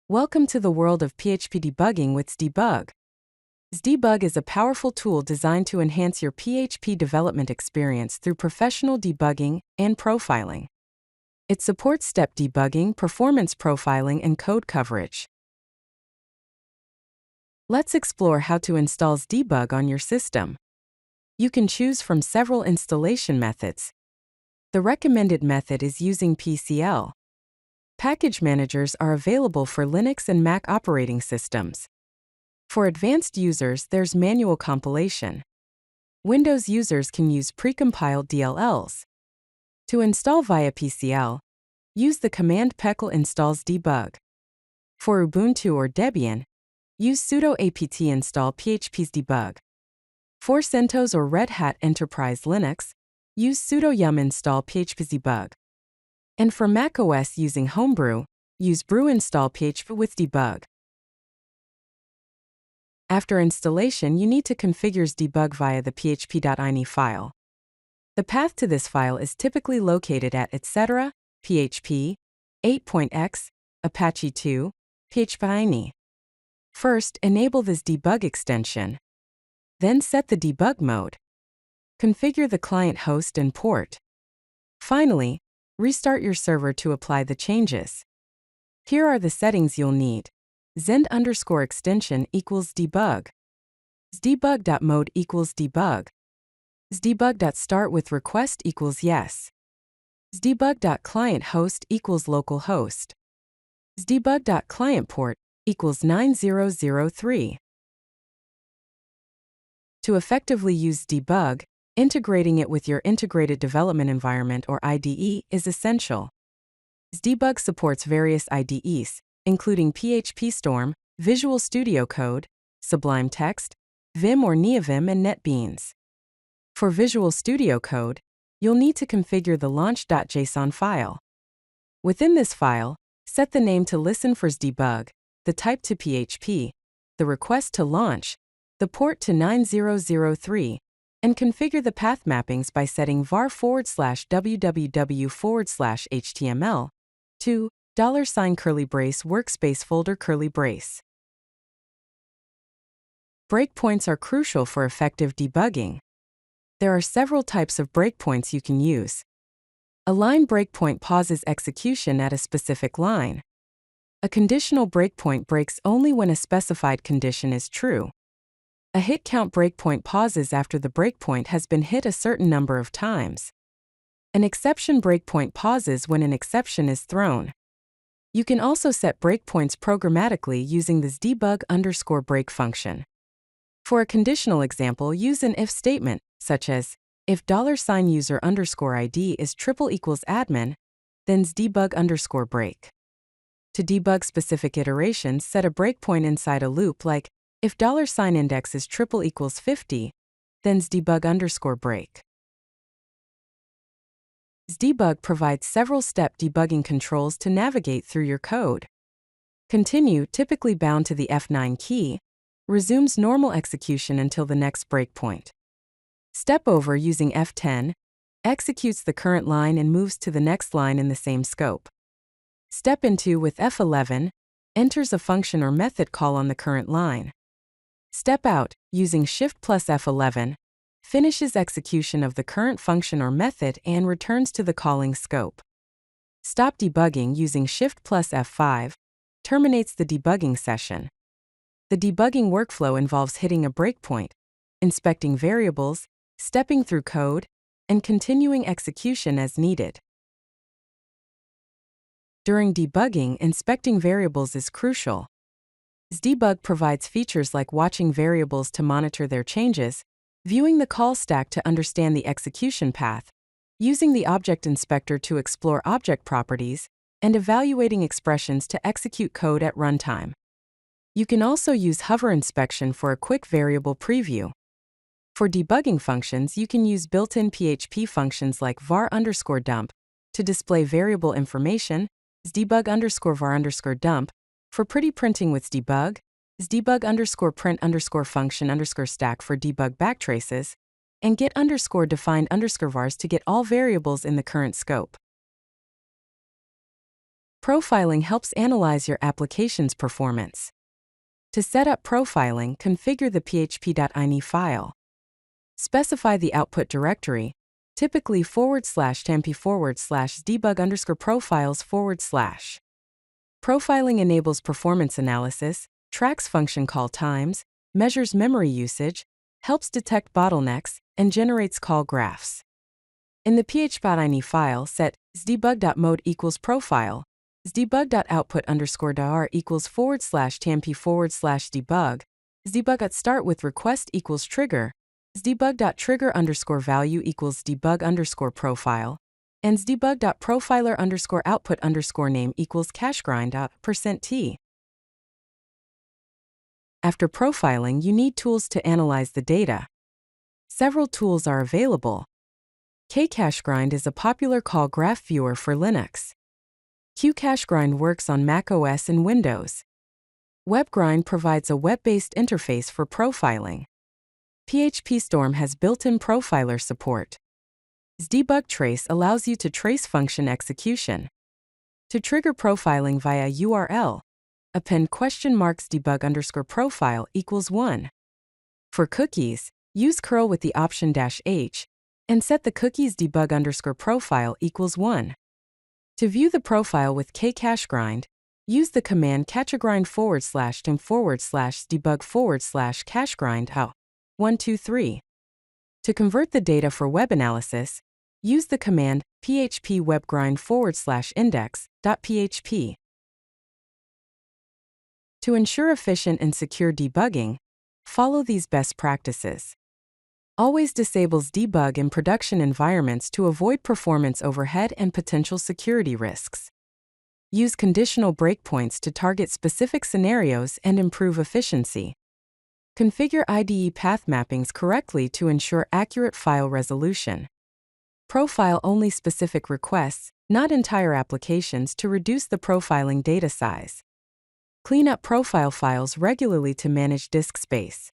Welcome to the world of PHP debugging with Xdebug. Xdebug is a powerful tool designed to enhance your PHP development experience through professional debugging and profiling. It supports step debugging, performance profiling, and code coverage. Let's explore how to install Xdebug on your system. You can choose from several installation methods. The recommended method is using PCL. Package managers are available for Linux and Mac operating systems. For advanced users, there's manual compilation. Windows users can use precompiled DLLs. To install via PCL, use the command pecl installs debug. For Ubuntu or Debian, use sudo apt install PhpSdebug. For CentOS or Red Hat Enterprise Linux, use sudo yum install PhpSdebug. And for macOS using Homebrew, use brew install php with debug. After installation, you need to configure Xdebug via the php.ini file. The path to this file is typically located at etc. php 8.x Apache 2 php.ini. First, enable this debug extension. Then set the debug mode. Configure the client host and port. Finally, restart your server to apply the changes. Here are the settings you'll need. Xend_extension equals debug. Xdebug.mode equals debug. Xdebug.start with request equals yes. Xdebug.client host equals localhost. Xdebug.client port equals 9003. To effectively use debug, integrating it with your integrated development environment or IDE is essential. Xdebug supports various IDEs, including PhpStorm, Visual Studio Code, Sublime Text, Vim or NeoVim, and NetBeans. For Visual Studio Code, you'll need to configure the launch.json file. Within this file, set the name to listen for Xdebug, the type to PHP, the request to launch, the port to 9003, and configure the path mappings by setting var/www/html to $curly brace workspace folder curly brace. Breakpoints are crucial for effective debugging. There are several types of breakpoints you can use. A line breakpoint pauses execution at a specific line. A conditional breakpoint breaks only when a specified condition is true. A hit count breakpoint pauses after the breakpoint has been hit a certain number of times. An exception breakpoint pauses when an exception is thrown. You can also set breakpoints programmatically using the Xdebug_break function. For a conditional example, use an if statement, such as, if $user_ID is =admin, then Xdebug_break. To debug specific iterations, set a breakpoint inside a loop like, if $index is =50, then Xdebug_break. Xdebug provides several step debugging controls to navigate through your code. Continue, typically bound to the F9 key, resumes normal execution until the next breakpoint. Step over using F10, executes the current line and moves to the next line in the same scope. Step into with F11, enters a function or method call on the current line. Step out, using Shift plus F11, finishes execution of the current function or method and returns to the calling scope. Stop debugging using Shift plus F5, terminates the debugging session. The debugging workflow involves hitting a breakpoint, inspecting variables, stepping through code, and continuing execution as needed. During debugging, inspecting variables is crucial. Xdebug provides features like watching variables to monitor their changes, viewing the call stack to understand the execution path, using the object inspector to explore object properties, and evaluating expressions to execute code at runtime. You can also use hover inspection for a quick variable preview. For debugging functions, you can use built-in PHP functions like var_dump to display variable information, Xdebug_var_dump for pretty printing with Xdebug, Xdebug_print_function_stack for debug backtraces, and get_defined_vars to get all variables in the current scope. Profiling helps analyze your application's performance. To set up profiling, configure the php.ini file. Specify the output directory, typically /temp/debug_profiles/. Profiling enables performance analysis, tracks function call times, measures memory usage, helps detect bottlenecks, and generates call graphs. In the php.ini file, set xdebug.mode equals profile, xdebug.output_dar equals /temp/debug, xdebug.start with request equals trigger, xdebug.trigger_value equals debug_profile, and xdebug.profiler_output_name equals cachegrind.%t. After profiling, you need tools to analyze the data. Several tools are available. Kcachegrind is a popular call graph viewer for Linux. Qcachegrind works on macOS and Windows. WebGrind provides a web-based interface for profiling. PhpStorm has built-in profiler support. Xdebug trace allows you to trace function execution. To trigger profiling via URL, append $debug_profile equals 1. For cookies, use curl with the option -h, and set the cookies debug_profile equals 1. To view the profile with kcachegrind, use the command cachegrind/temp/debug/cachegrind 123. To convert the data for web analysis, use the command phpwebgrind/index.php. To ensure efficient and secure debugging, follow these best practices. Always disables debug in production environments to avoid performance overhead and potential security risks. Use conditional breakpoints to target specific scenarios and improve efficiency. Configure IDE path mappings correctly to ensure accurate file resolution. Profile only specific requests, not entire applications, to reduce the profiling data size. Clean up profile files regularly to manage disk space.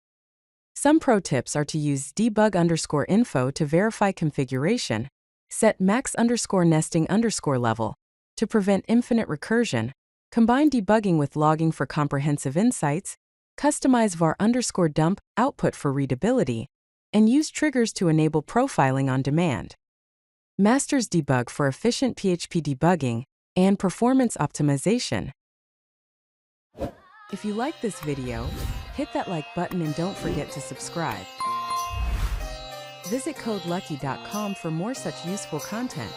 Some pro tips are to use debug_info to verify configuration, set max_nesting_level to prevent infinite recursion, combine debugging with logging for comprehensive insights, customize var_dump output for readability, and use triggers to enable profiling on demand. Masters debug for efficient PHP debugging and performance optimization. If you like this video, hit that like button and don't forget to subscribe. Visit codelucky.com for more such useful content.